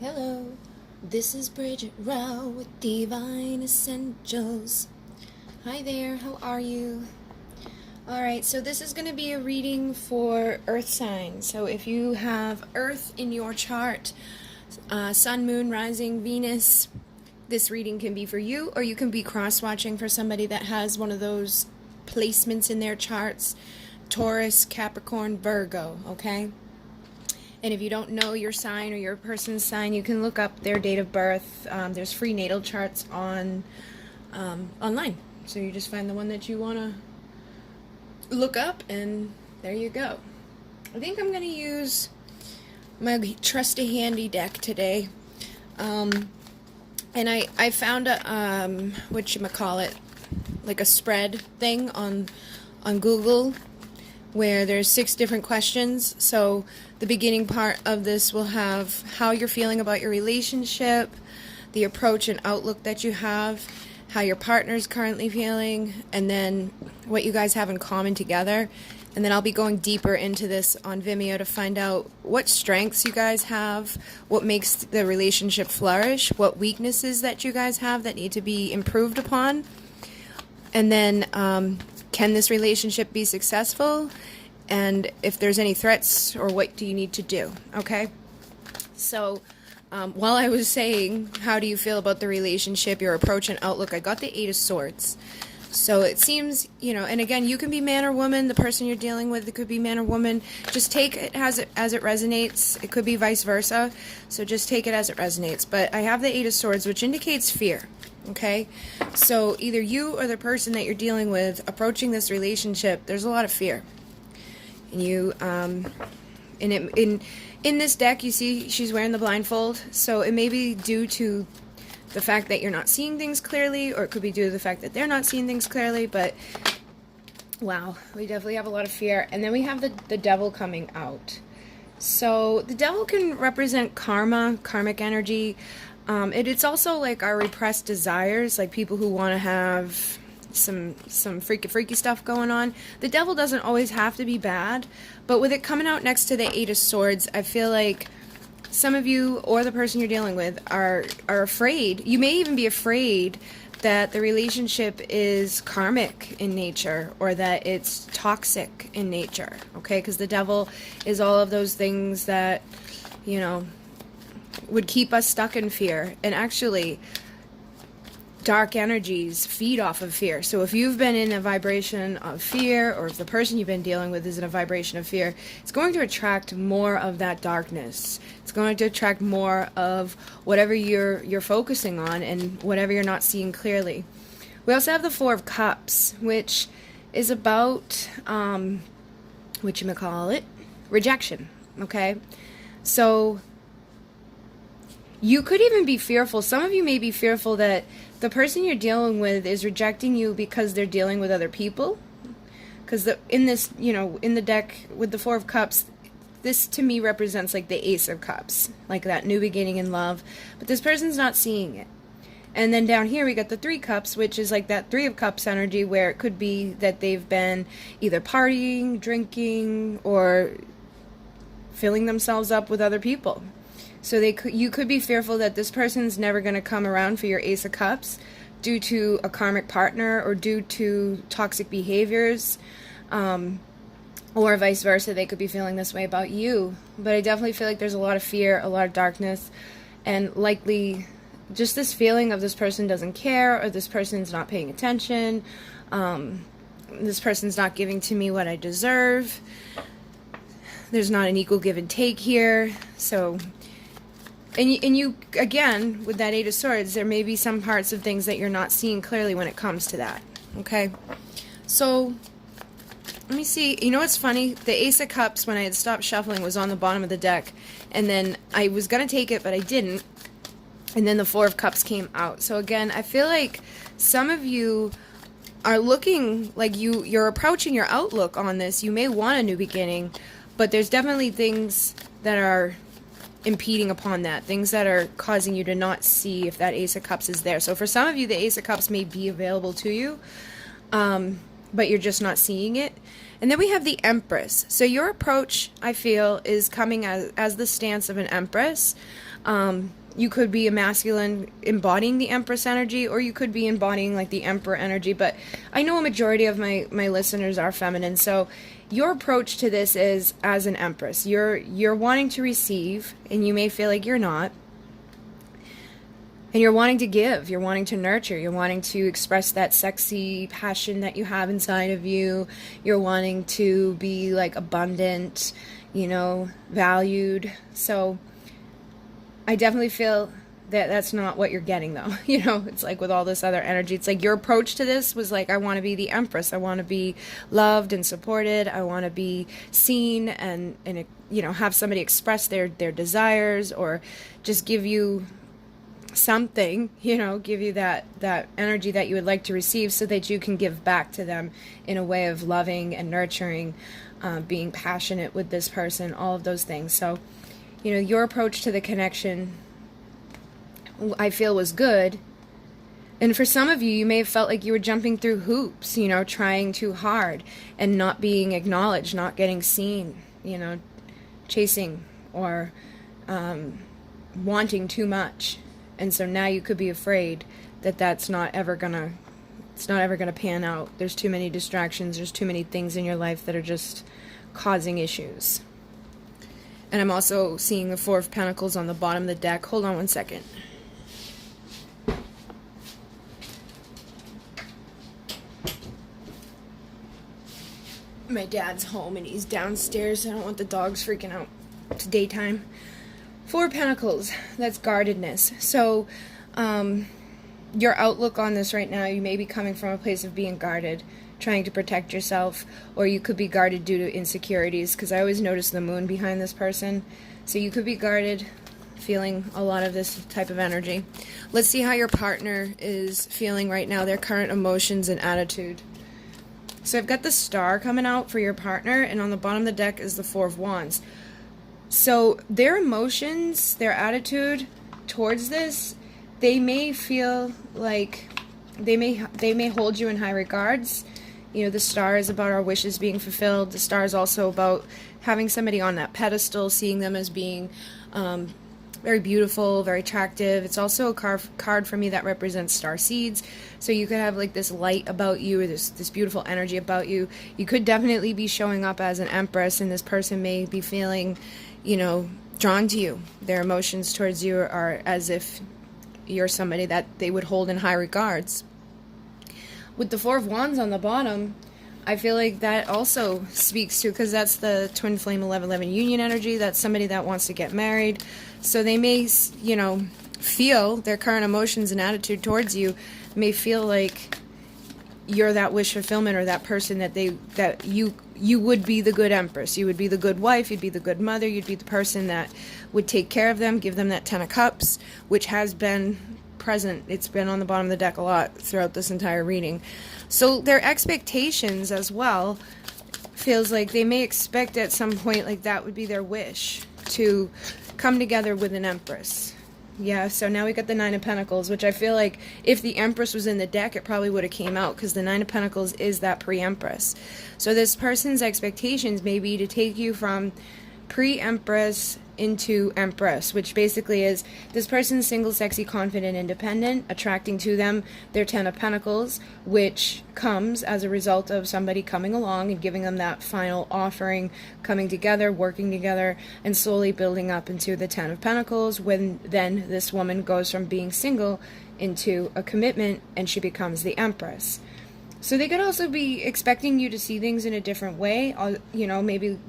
Hello, this is Bridget Rau with Divine Essentials. Hi there, how are you? Alright, so this is going to be a reading for Earth signs. So if you have Earth in your chart, Sun, Moon, Rising, Venus, this reading can be for you, or you can be cross-watching for somebody that has one of those placements in their charts. Taurus, Capricorn, Virgo, okay? And if you don't know your sign or your person's sign, you can look up their date of birth. There's free natal charts on online. So you just find the one that you want to look up, and there you go. I think I'm going to use my trusty handy deck today. And I found a, whatchamacallit, like a spread thing on Google, where there's 6 different questions. So the beginning part of this will have how you're feeling about your relationship, the approach and outlook that you have, how your partner's currently feeling, and then what you guys have in common together. And then I'll be going deeper into this on Vimeo to find out what strengths you guys have, what makes the relationship flourish, what weaknesses that you guys have that need to be improved upon. And then can this relationship be successful? And if there's any threats, or what do you need to do? Okay? So while I was saying, how do you feel about the relationship, your approach and outlook, I got the 8 of Swords. So it seems, and again, you can be man or woman. The person you're dealing with, it could be man or woman. Just take it as it resonates. It could be vice versa. So just take it as it resonates. But I have the 8 of Swords, which indicates fear. Okay? So either you or the person that you're dealing with approaching this relationship, there's a lot of fear. And you, in this deck, you see she's wearing the blindfold. So it may be due to the fact that you're not seeing things clearly, or it could be due to the fact that they're not seeing things clearly. But wow, we definitely have a lot of fear. And then we have the devil coming out. So the devil can represent karma, karmic energy. It's also like our repressed desires, like people who want to have some freaky stuff going on. The devil doesn't always have to be bad, but with it coming out next to the 8 of Swords, I feel like some of you or the person you're dealing with are afraid. You may even be afraid that the relationship is karmic in nature, or that it's toxic in nature, okay? Because the devil is all of those things that, would keep us stuck in fear. And actually, dark energies feed off of fear. So if you've been in a vibration of fear, or if the person you've been dealing with is in a vibration of fear, it's going to attract more of that darkness. It's going to attract more of whatever you're focusing on and whatever you're not seeing clearly. We also have the 4 of Cups, which is about rejection. Okay? So you could even be fearful. Some of you may be fearful that the person you're dealing with is rejecting you because they're dealing with other people. Because in this, in the deck with the 4 of Cups, this to me represents like the Ace of Cups, like that new beginning in love. But this person's not seeing it. And then down here we got the 3 Cups, which is like that 3 of Cups energy, where it could be that they've been either partying, drinking, or filling themselves up with other people. So you could be fearful that this person's never going to come around for your Ace of Cups due to a karmic partner, or due to toxic behaviors, or vice versa. They could be feeling this way about you. But I definitely feel like there's a lot of fear, a lot of darkness, and likely just this feeling of this person doesn't care, or this person's not paying attention, this person's not giving to me what I deserve. There's not an equal give and take here. So And you, again, with that 8 of Swords, there may be some parts of things that you're not seeing clearly when it comes to that, okay? So, let me see. You know what's funny? The Ace of Cups, when I had stopped shuffling, was on the bottom of the deck. And then I was going to take it, but I didn't. And then the 4 of Cups came out. So, again, I feel like some of you are looking like you're approaching your outlook on this. You may want a new beginning, but there's definitely things that are impeding upon that, things that are causing you to not see if that Ace of Cups is there. So for some of you, the Ace of Cups may be available to you, but you're just not seeing it. And then we have the Empress. So your approach, I feel, is coming as the stance of an Empress. You could be a masculine embodying the Empress energy, or you could be embodying like the Emperor energy, but I know a majority of my listeners are feminine, so your approach to this is as an Empress. You're wanting to receive, and you may feel like you're not, and you're wanting to give, you're wanting to nurture, you're wanting to express that sexy passion that you have inside of you, you're wanting to be like abundant, you know, valued. So I definitely feel that that's not what you're getting, though. You know, it's like with all this other energy, it's like your approach to this was like, I want to be the Empress. I want to be loved and supported. I want to be seen and you know, have somebody express their desires, or just give you something, you know, give you that energy that you would like to receive, so that you can give back to them in a way of loving and nurturing, being passionate with this person, all of those things. So, you know, your approach to the connection, I feel, was good. And for some of you, you may have felt like you were jumping through hoops, you know, trying too hard and not being acknowledged, not getting seen, you know, chasing or wanting too much. And so now you could be afraid that it's not ever gonna pan out. There's too many distractions. There's too many things in your life that are just causing issues. And I'm also seeing the Four of Pentacles on the bottom of the deck. Hold on one second. My dad's home and he's downstairs. I don't want the dogs freaking out. It's daytime. Four of Pentacles. That's guardedness. So, your outlook on this right now, you may be coming from a place of being guarded, trying to protect yourself, or you could be guarded due to insecurities, because I always notice the moon behind this person. So you could be guarded, feeling a lot of this type of energy. Let's see how your partner is feeling right now, their current emotions and attitude. So I've got the Star coming out for your partner, and on the bottom of the deck is the Four of Wands. So their emotions, their attitude towards this, they may feel like they may hold you in high regards. You know, the Star is about our wishes being fulfilled. The Star is also about having somebody on that pedestal, seeing them as being very beautiful, very attractive. It's also a card for me that represents starseeds. So you could have like this light about you, or this beautiful energy about you. You could definitely be showing up as an Empress, and this person may be feeling, you know, drawn to you. Their emotions towards you are as if you're somebody that they would hold in high regards. With the Four of Wands on the bottom, I feel like that also speaks to, because that's the twin flame 11-11 union energy. That's somebody that wants to get married. So they may, you know, feel their current emotions and attitude towards you may feel like you're that wish fulfillment, or that person that you would be the good Empress. You would be the good wife. You'd be the good mother. You'd be the person that would take care of them, give them that Ten of Cups, which has been present. It's been on the bottom of the deck a lot throughout this entire reading. So their expectations as well feels like they may expect at some point, like that would be their wish, to come together with an Empress. Yeah, so now we got the Nine of Pentacles, which I feel like if the Empress was in the deck, it probably would have came out, because the Nine of Pentacles is that pre-Empress. So this person's expectations may be to take you from pre-Empress into Empress, which basically is this person's single, sexy, confident, independent, attracting to them their Ten of Pentacles, which comes as a result of somebody coming along and giving them that final offering, coming together, working together, and slowly building up into the Ten of Pentacles, when then this woman goes from being single into a commitment and she becomes the Empress. So they could also be expecting you to see things in a different way. You know, maybe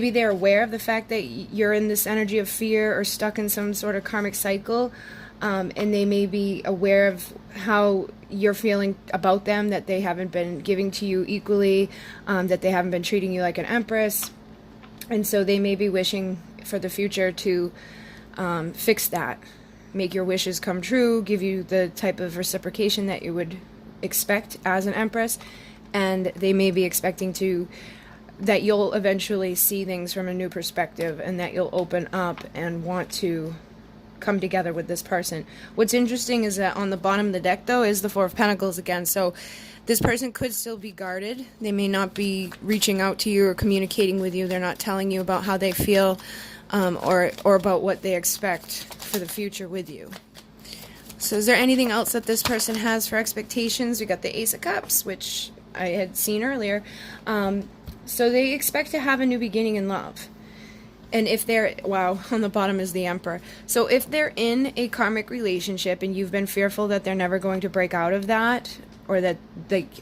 they're aware of the fact that you're in this energy of fear or stuck in some sort of karmic cycle, and they may be aware of how you're feeling about them, that they haven't been giving to you equally, that they haven't been treating you like an Empress, and so they may be wishing for the future to fix that, make your wishes come true, give you the type of reciprocation that you would expect as an Empress, and they may be expecting that you'll eventually see things from a new perspective, and that you'll open up and want to come together with this person. What's interesting is that on the bottom of the deck, though, is the Four of Pentacles again. So this person could still be guarded. They may not be reaching out to you or communicating with you. They're not telling you about how they feel or about what they expect for the future with you. So is there anything else that this person has for expectations? We got the Ace of Cups, which I had seen earlier. So they expect to have a new beginning in love. And if they're, wow, on the bottom is the Emperor. So if they're in a karmic relationship and you've been fearful that they're never going to break out of that, or that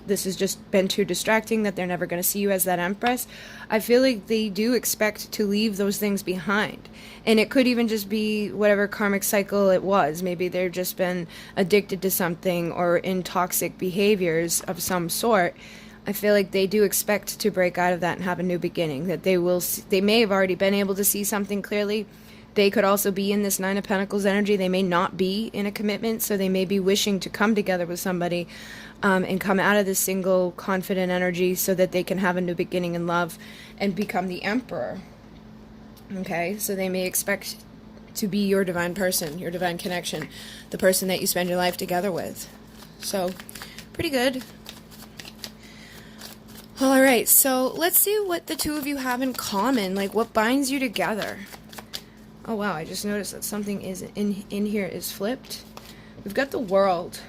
this has just been too distracting, that they're never going to see you as that Empress, I feel like they do expect to leave those things behind. And it could even just be whatever karmic cycle it was. Maybe they've just been addicted to something or in toxic behaviors of some sort. I feel like they do expect to break out of that and have a new beginning. That they may have already been able to see something clearly. They could also be in this Nine of Pentacles energy. They may not be in a commitment, so they may be wishing to come together with somebody and come out of this single, confident energy so that they can have a new beginning in love and become the Emperor. Okay, so they may expect to be your divine person, your divine connection, the person that you spend your life together with. So, pretty good. All right, so let's see what the two of you have in common, like what binds you together. Oh wow, I just noticed that something is in here is flipped. We've got the World.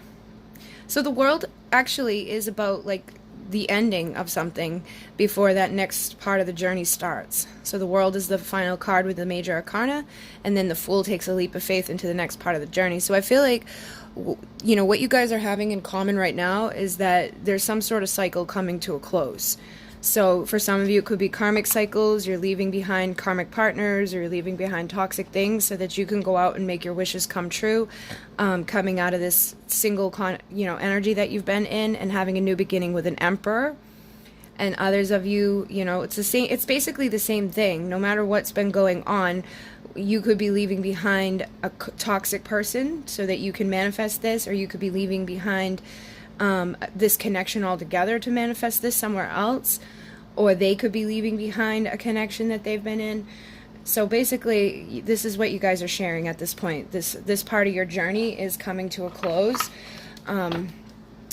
So the World actually is about like the ending of something before that next part of the journey starts. So the World is the final card with the major arcana, and then the Fool takes a leap of faith into the next part of the journey. So I feel like, you know, what you guys are having in common right now is that there's some sort of cycle coming to a close. So for some of you, it could be karmic cycles. You're leaving behind karmic partners, or you're leaving behind toxic things so that you can go out and make your wishes come true, coming out of this single energy that you've been in and having a new beginning with an Emperor. And others of you, you know, it's the same. It's basically the same thing. No matter what's been going on, you could be leaving behind a toxic person so that you can manifest this, or you could be leaving behind this connection altogether to manifest this somewhere else, or they could be leaving behind a connection that they've been in. So basically, this is what you guys are sharing at this point. This part of your journey is coming to a close,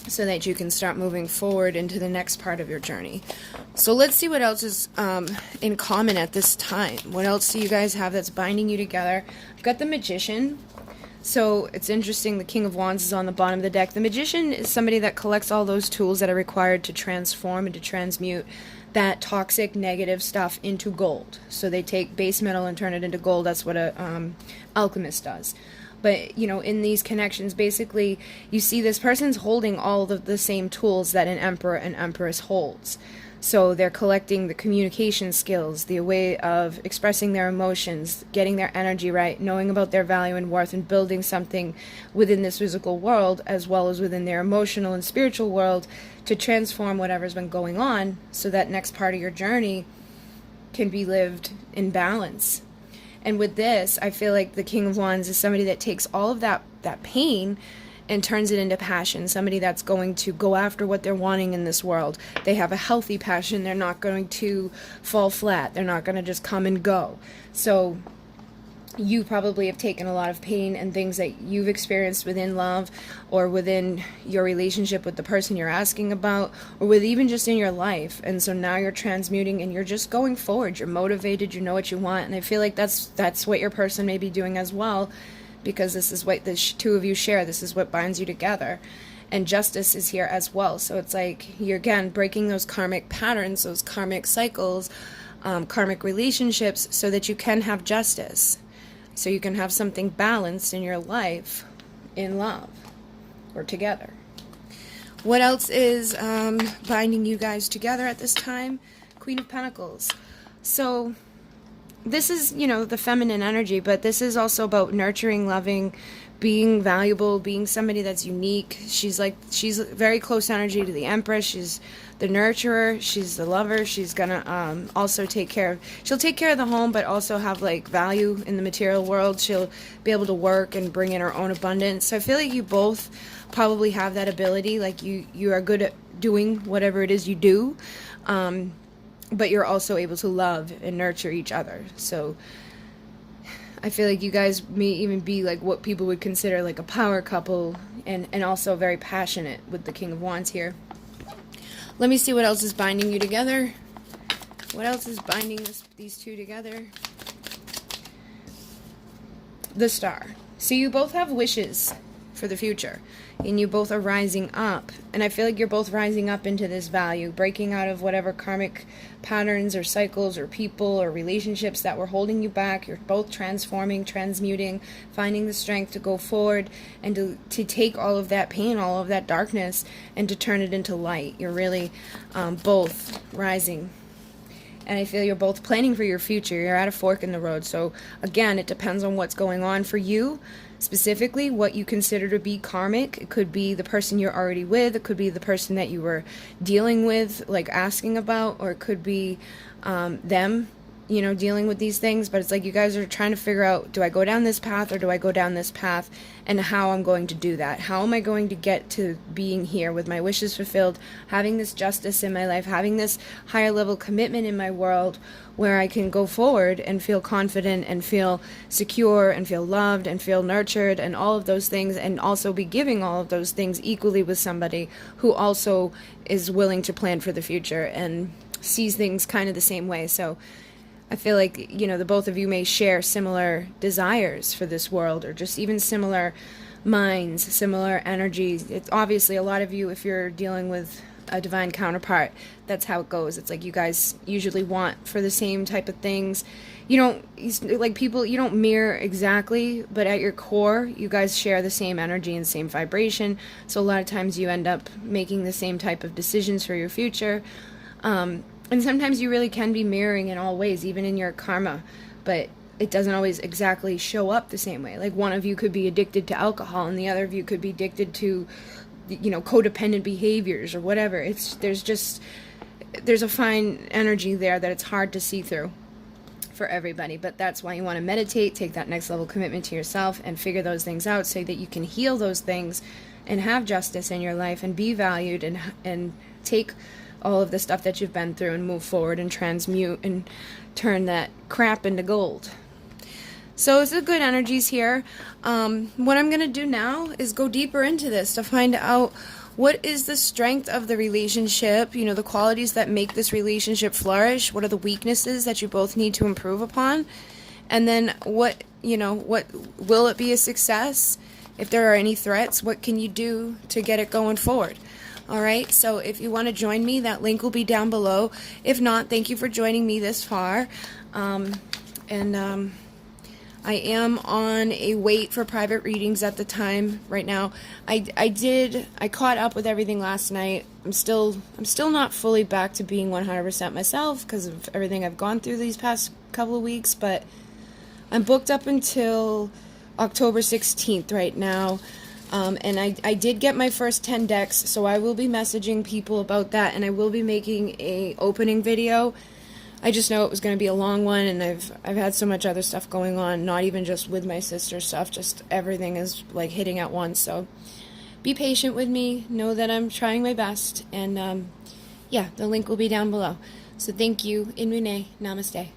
so that you can start moving forward into the next part of your journey. So let's see what else is in common at this time. What else do you guys have that's binding you together? I've got the Magician. So it's interesting, the King of Wands is on the bottom of the deck. The Magician is somebody that collects all those tools that are required to transform and to transmute that toxic, negative stuff into gold. So they take base metal and turn it into gold. That's what a alchemist does. But, you know, in these connections, basically, you see this person's holding all of the same tools that an Emperor and Empress holds. So they're collecting the communication skills, the way of expressing their emotions, getting their energy right, knowing about their value and worth, and building something within this physical world as well as within their emotional and spiritual world to transform whatever's been going on so that next part of your journey can be lived in balance. And with this, I feel like the King of Wands is somebody that takes all of that pain and turns it into passion. Somebody that's going to go after what they're wanting in this world. They have a healthy passion. They're not going to fall flat. They're not going to just come and go. So you probably have taken a lot of pain and things that you've experienced within love, or within your relationship with the person you're asking about, or with even just in your life. And so now you're transmuting and you're just going forward. You're motivated. You know what you want. And I feel like that's what your person may be doing as well, because this is what the two of you share. This is what binds you together. And justice is here as well. So it's like you're, again, breaking those karmic patterns, those karmic cycles, karmic relationships, so that you can have justice. So you can have something balanced in your life, in love, or together. What else is binding you guys together at this time? Queen of Pentacles. So this is, you know, the feminine energy, but this is also about nurturing, loving, being valuable, being somebody that's unique. She's very close energy to the Empress. She's the nurturer. She's the lover. She's gonna also she'll take care of the home, but also have like value in the material world. She'll be able to work and bring in her own abundance. So I feel like you both probably have that ability. Like you are good at doing whatever it is you do. But you're also able to love and nurture each other. So I feel like you guys may even be like what people would consider like a power couple, and also very passionate with the King of Wands here. Let me see what else is binding you together. What else is binding these two together? The Star. So you both have wishes for the future, and you both are rising up, and I feel like you're both rising up into this value, breaking out of whatever karmic patterns or cycles or people or relationships that were holding you back. You're both transforming, transmuting, finding the strength to go forward and to take all of that pain, all of that darkness, and to turn it into light. You're really both rising. And I feel you're both planning for your future. You're at a fork in the road. So again, it depends on what's going on for you. Specifically, what you consider to be karmic. It could be the person you're already with. It could be the person that you were dealing with, like asking about. Or it could be them, you know, dealing with these things. But it's like you guys are trying to figure out, do I go down this path or do I go down this path? And how I'm going to do that. How am I going to get to being here with my wishes fulfilled, having this justice in my life, having this higher level commitment in my world where I can go forward and feel confident and feel secure and feel loved and feel nurtured and all of those things, and also be giving all of those things equally with somebody who also is willing to plan for the future and sees things kind of the same way. So I feel like, you know, the both of you may share similar desires for this world, or just even similar minds, similar energies. It's obviously a lot of you, if you're dealing with a divine counterpart, that's how it goes. It's like you guys usually want for the same type of things. You don't, like people, you don't mirror exactly, but at your core, you guys share the same energy and same vibration. So a lot of times you end up making the same type of decisions for your future. And sometimes you really can be mirroring in all ways, even in your karma, but it doesn't always exactly show up the same way. Like one of you could be addicted to alcohol and the other of you could be addicted to, you know, codependent behaviors or whatever. There's a fine energy there that it's hard to see through for everybody, but that's why you want to meditate, take that next level commitment to yourself and figure those things out so that you can heal those things and have justice in your life and be valued and take all of the stuff that you've been through and move forward and transmute and turn that crap into gold. So it's the good energies here. What I'm going to do now is go deeper into this to find out what is the strength of the relationship, you know, the qualities that make this relationship flourish, what are the weaknesses that you both need to improve upon, and then what will it be a success? If there are any threats, what can you do to get it going forward? Alright, so if you want to join me, that link will be down below. If not, thank you for joining me this far. I am on a wait for private readings at the time right now. I caught up with everything last night. I'm still not fully back to being 100% myself because of everything I've gone through these past couple of weeks, but I'm booked up until October 16th right now. And I did get my first 10 decks, so I will be messaging people about that, and I will be making a opening video. I just know it was going to be a long one, and I've had so much other stuff going on, not even just with my sister's stuff, just everything is like hitting at once. So be patient with me, know that I'm trying my best, and yeah, the link will be down below. So thank you, Inmune, namaste.